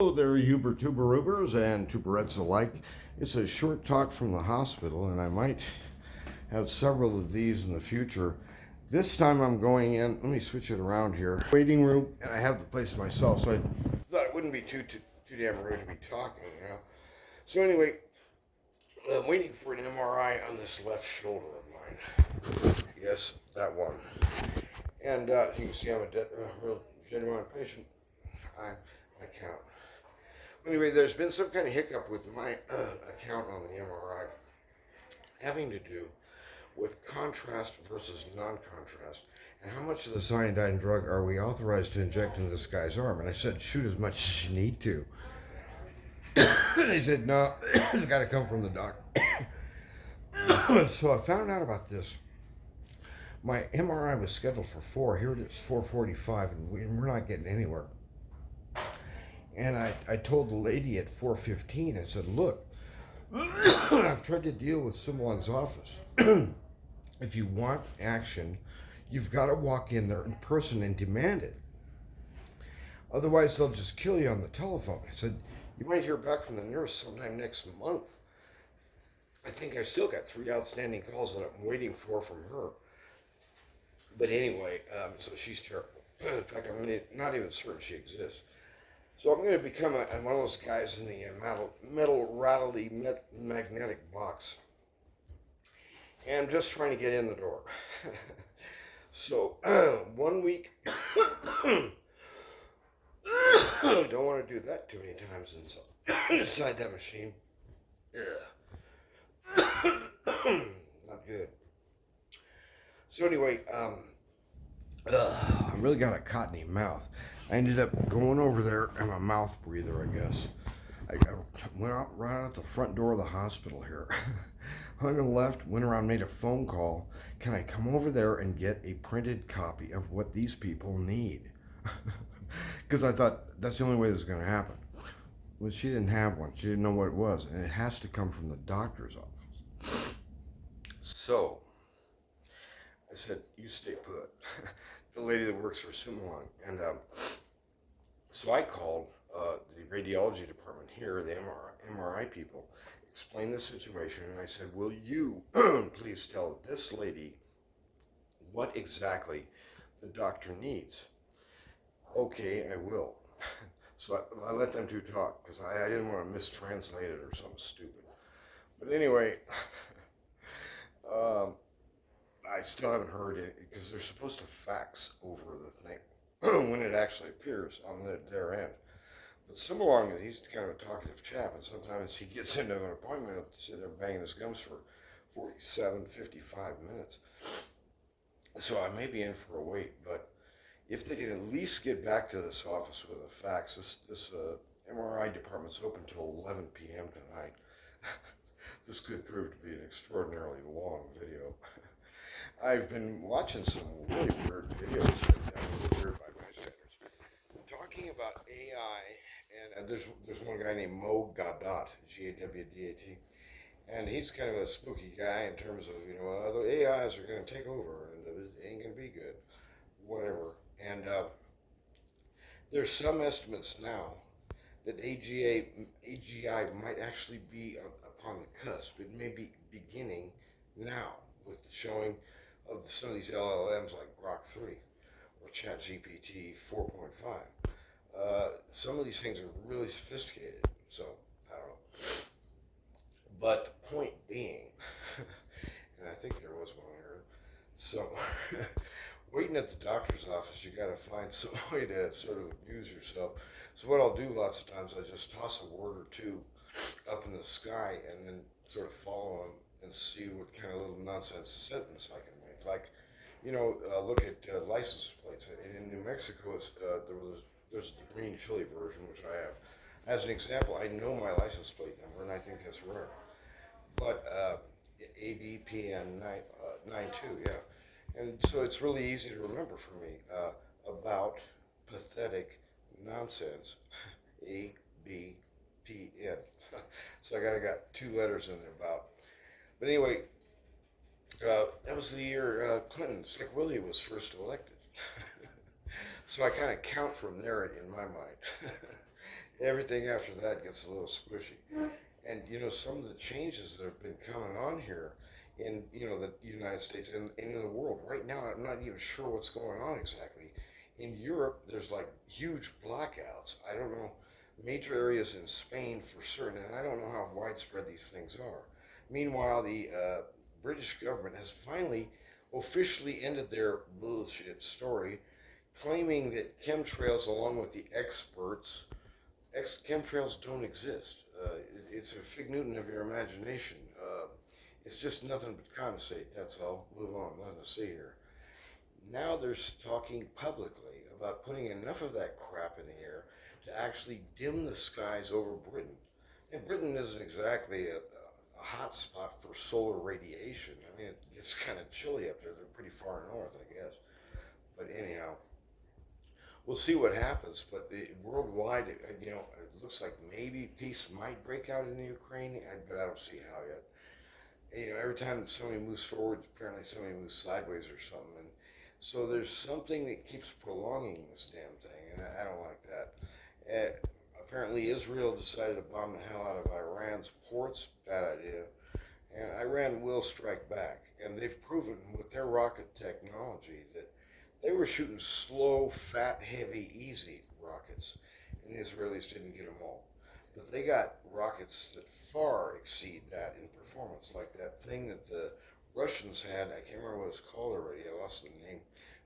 Hello there, Uber Tuberubers and Tuberettes alike. It's a short talk from the hospital, and I might have several of these in the future. This time I'm going in, let me switch it around here. Waiting room, and I have the place to myself, so I thought it wouldn't be too damn rude to be talking. So anyway, I'm waiting for an MRI on this left shoulder of mine. Yes, that one. And as you can see, I'm a real genuine patient. I count. Anyway, there's been some kind of hiccup with my account on the MRI having to do with contrast versus non-contrast, and how much of the cyanidine drug are we authorized to inject into this guy's arm? And I said, shoot as much as you need to. And they said, no, it's got to come from the doctor. So I found out about this. My MRI was scheduled for 4. Here it is, 4:45, and we're not getting anywhere. And I told the lady at 4:15, I said, look, I've tried to deal with Simulon's office. If you want action, you've got to walk in there in person and demand it. Otherwise, they'll just kill you on the telephone. I said, you might hear back from the nurse sometime next month. I think I still got 3 outstanding calls that I'm waiting for from her. But anyway, so she's terrible. In fact, I'm not even certain she exists. So I'm going to become one of those guys in the metal rattly magnetic box. And I'm just trying to get in the door. So 1 week, don't want to do that too many times inside that machine. Yeah. Not good. So anyway, I really got a cottony mouth. I ended up going over there. I'm a mouth breather, I guess. I went out right out the front door of the hospital here. Hung a left, went around, made a phone call. Can I come over there and get a printed copy of what these people need? Because I thought that's the only way this is going to happen. Well, she didn't have one. She didn't know what it was. And it has to come from the doctor's office. So I said, you stay put. The lady that works for Simulon. And so I called the radiology department here, the MRI people, explained the situation, and I said, will you please tell this lady what exactly the doctor needs? Okay, I will. So I let them two talk, because I didn't want to mistranslate it or something stupid. But anyway, I still haven't heard it, because they're supposed to fax over the thing when it actually appears on their end. But Simulon, he's kind of a talkative chap, and sometimes he gets into an appointment, he'll sit there banging his gums for 47, 55 minutes. So I may be in for a wait, but if they can at least get back to this office with a fax, this MRI department's open till 11 p.m. tonight. This could prove to be an extraordinarily long video. I've been watching some really weird videos, weird by my standards, talking about AI, and there's one guy named Mo Gawdat, Gawdat, and he's kind of a spooky guy in terms of, the AIs are going to take over, and it ain't going to be good, whatever. And there's some estimates now that AGI might actually be upon the cusp. It may be beginning now with the showing of some of these LLMs like Grok 3 or ChatGPT 4.5. Some of these things are really sophisticated, so I don't know. But the point being, and I think there was one here, so waiting at the doctor's office, you got to find some way to sort of amuse yourself. So what I'll do lots of times, I just toss a word or two up in the sky and then sort of follow them and see what kind of little nonsense sentence I can make. Like, look at license plates. In New Mexico, there's the green chili version, which I have. As an example, I know my license plate number, and I think that's rare. But ABPN 92, yeah. And so it's really easy to remember for me. About pathetic nonsense. ABPN. So I got 2 letters in there, about. But anyway, that was the year Clinton, Slick Willie, was first elected. So I kind of count from there in my mind. Everything after that gets a little squishy. And some of the changes that have been coming on here in the United States and in the world right now, I'm not even sure what's going on exactly. In Europe, there's like huge blackouts. I don't know, major areas in Spain for certain, and I don't know how widespread these things are. Meanwhile, the British government has finally officially ended their bullshit story, claiming that chemtrails, along with the experts, chemtrails don't exist. It's a fig Newton of your imagination. It's just nothing but condensate. That's all. Move on. Nothing to see here. Now they're talking publicly about putting enough of that crap in the air to actually dim the skies over Britain. And Britain isn't exactly a hot spot for solar radiation. I mean, it gets kind of chilly up there. They're pretty far north, I guess. But anyhow, we'll see what happens. But worldwide, it looks like maybe peace might break out in the Ukraine, but I don't see how yet. Every time somebody moves forward, apparently somebody moves sideways or something. And so there's something that keeps prolonging this damn thing, and I don't like that. Apparently, Israel decided to bomb the hell out of Iran's ports. Bad idea. And Iran will strike back. And they've proven with their rocket technology that they were shooting slow, fat, heavy, easy rockets, and the Israelis didn't get them all. But they got rockets that far exceed that in performance, like that thing that the Russians had. I can't remember what it's called already. I lost the name.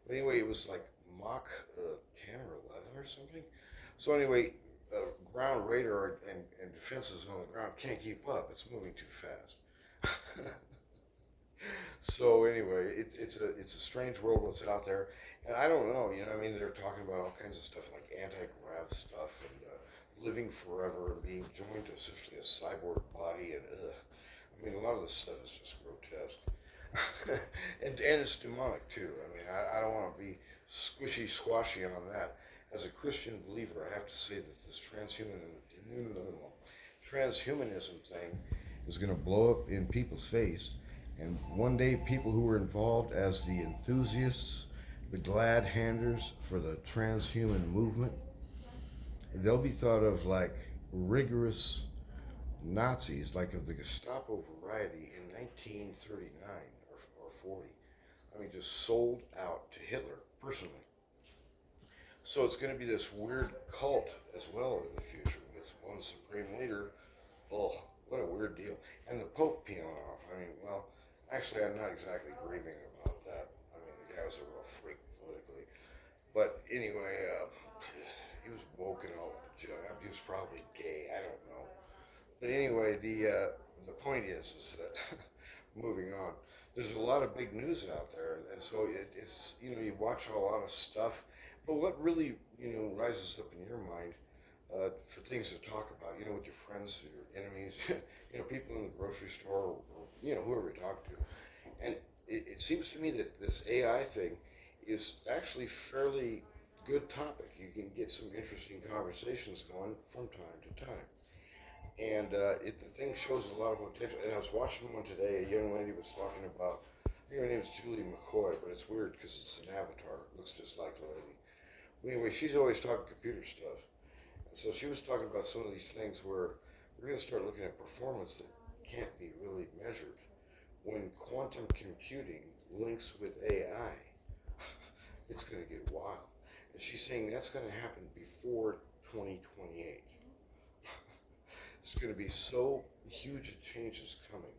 But anyway, it was like Mach 10 or 11 or something. So anyway, ground radar and defenses on the ground can't keep up. It's moving too fast. So anyway, it's a strange world what's out there, and I don't know. I mean, they're talking about all kinds of stuff like anti-grav stuff and living forever and being joined to essentially a cyborg body, and I mean, a lot of this stuff is just grotesque, and it's demonic too. I mean, I don't want to be squishy squashy on that. As a Christian believer, I have to say that this transhumanism thing is going to blow up in people's face. And one day, people who were involved as the enthusiasts, the glad handers for the transhuman movement, they'll be thought of like rigorous Nazis, like of the Gestapo variety in 1939 or 40. I mean, just sold out to Hitler personally. So it's going to be this weird cult as well in the future with one supreme leader. Oh, what a weird deal. And the Pope peeling off. I mean, well, actually, I'm not exactly grieving about that. I mean, the guy was a real freak politically. But anyway, he was woke and all. He was probably gay. I don't know. But anyway, the point is that moving on. There's a lot of big news out there, and so it's you watch a lot of stuff. But what really rises up in your mind for things to talk about, with your friends, your enemies, people in the grocery store, or whoever you talk to. And it seems to me that this AI thing is actually fairly good topic. You can get some interesting conversations going from time to time. And the thing shows a lot of potential. And I was watching one today. A young lady was talking about. I think her name is Julie McCoy, but it's weird because it's an avatar. It looks just like the lady. Anyway, she's always talking computer stuff. And so she was talking about some of these things where we're going to start looking at performance that can't be really measured. When quantum computing links with AI, it's going to get wild. And she's saying that's going to happen before 2028. It's going to be so huge a change is coming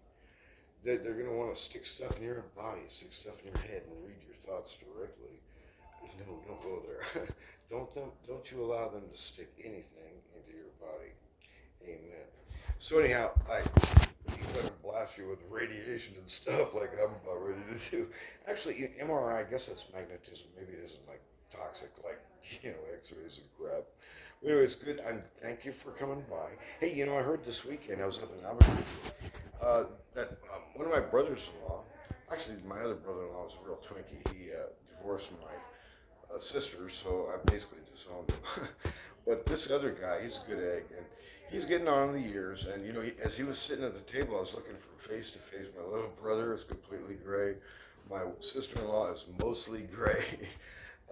that they're going to want to stick stuff in your body, stick stuff in your head, and read your thoughts directly. No, don't go there. Don't you allow them to stick anything into your body. Amen. So anyhow, I better blast you with radiation and stuff like I'm about ready to do. Actually, MRI, I guess that's magnetism. Maybe it isn't like toxic, like X-rays and crap. Anyway, it's good. And thank you for coming by. Hey, I heard this weekend I was up in Albuquerque that one of my brothers-in-law, actually my other brother-in-law was a real Twinkie. He divorced my sister, so I basically disowned him. But this other guy, he's a good egg, and he's getting on in the years. And as he was sitting at the table, I was looking from face to face. My little brother is completely gray. My sister-in-law is mostly gray.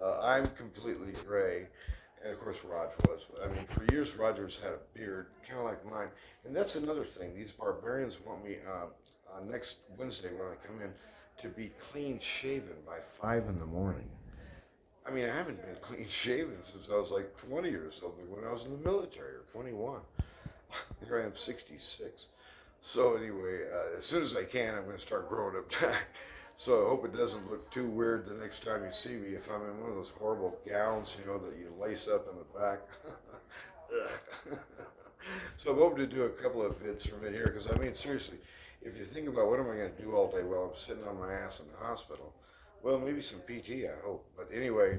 I'm completely gray. And of course, Raj was. I mean, for years, Roger's had a beard, kind of like mine. And that's another thing. These barbarians want me next Wednesday when I come in to be clean shaven by 5 in the morning. I mean, I haven't been clean shaven since I was like 20 or something when I was in the military, or 21. Here I am, 66. So anyway, as soon as I can, I'm going to start growing it back. So I hope it doesn't look too weird the next time you see me if I'm in one of those horrible gowns, you know, that you lace up in the back. So I'm hoping to do a couple of vids from in here because, I mean, seriously, if you think about what am I going to do all day while I'm sitting on my ass in the hospital, well, maybe some PT, I hope. But anyway,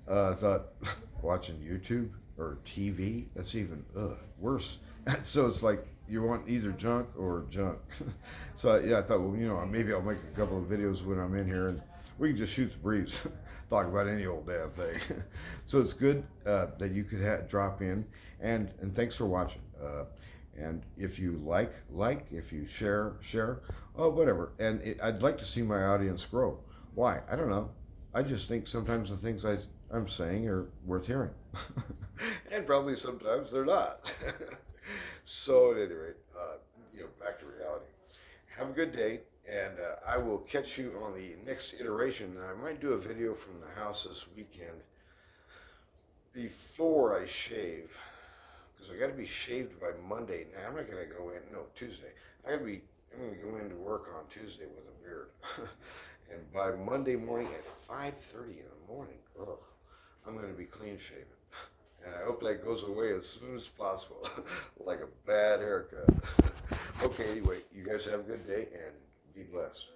I thought watching YouTube or TV, that's even worse. So it's like you want either junk or junk. So yeah, I thought, well, you know, maybe I'll make a couple of videos when I'm in here and we can just shoot the breeze, talk about any old damn thing. So it's good that you could drop in, and thanks for watching. And if you like, if you share, oh, whatever. And I'd like to see my audience grow. Why? I don't know. I just think sometimes the things I'm saying are worth hearing. And probably sometimes they're not. So at any rate, you know, back to reality. Have a good day, and I will catch you on the next iteration. I might do a video from the house this weekend before I shave, because I got to be shaved by Monday. Now I'm not going to go in. No, Tuesday. I'm going to go into work on Tuesday with a beard, and by Monday morning at 5:30 in the morning, I'm going to be clean shaven. And I hope that goes away as soon as possible, like a bad haircut. Okay, anyway, you guys have a good day and be blessed.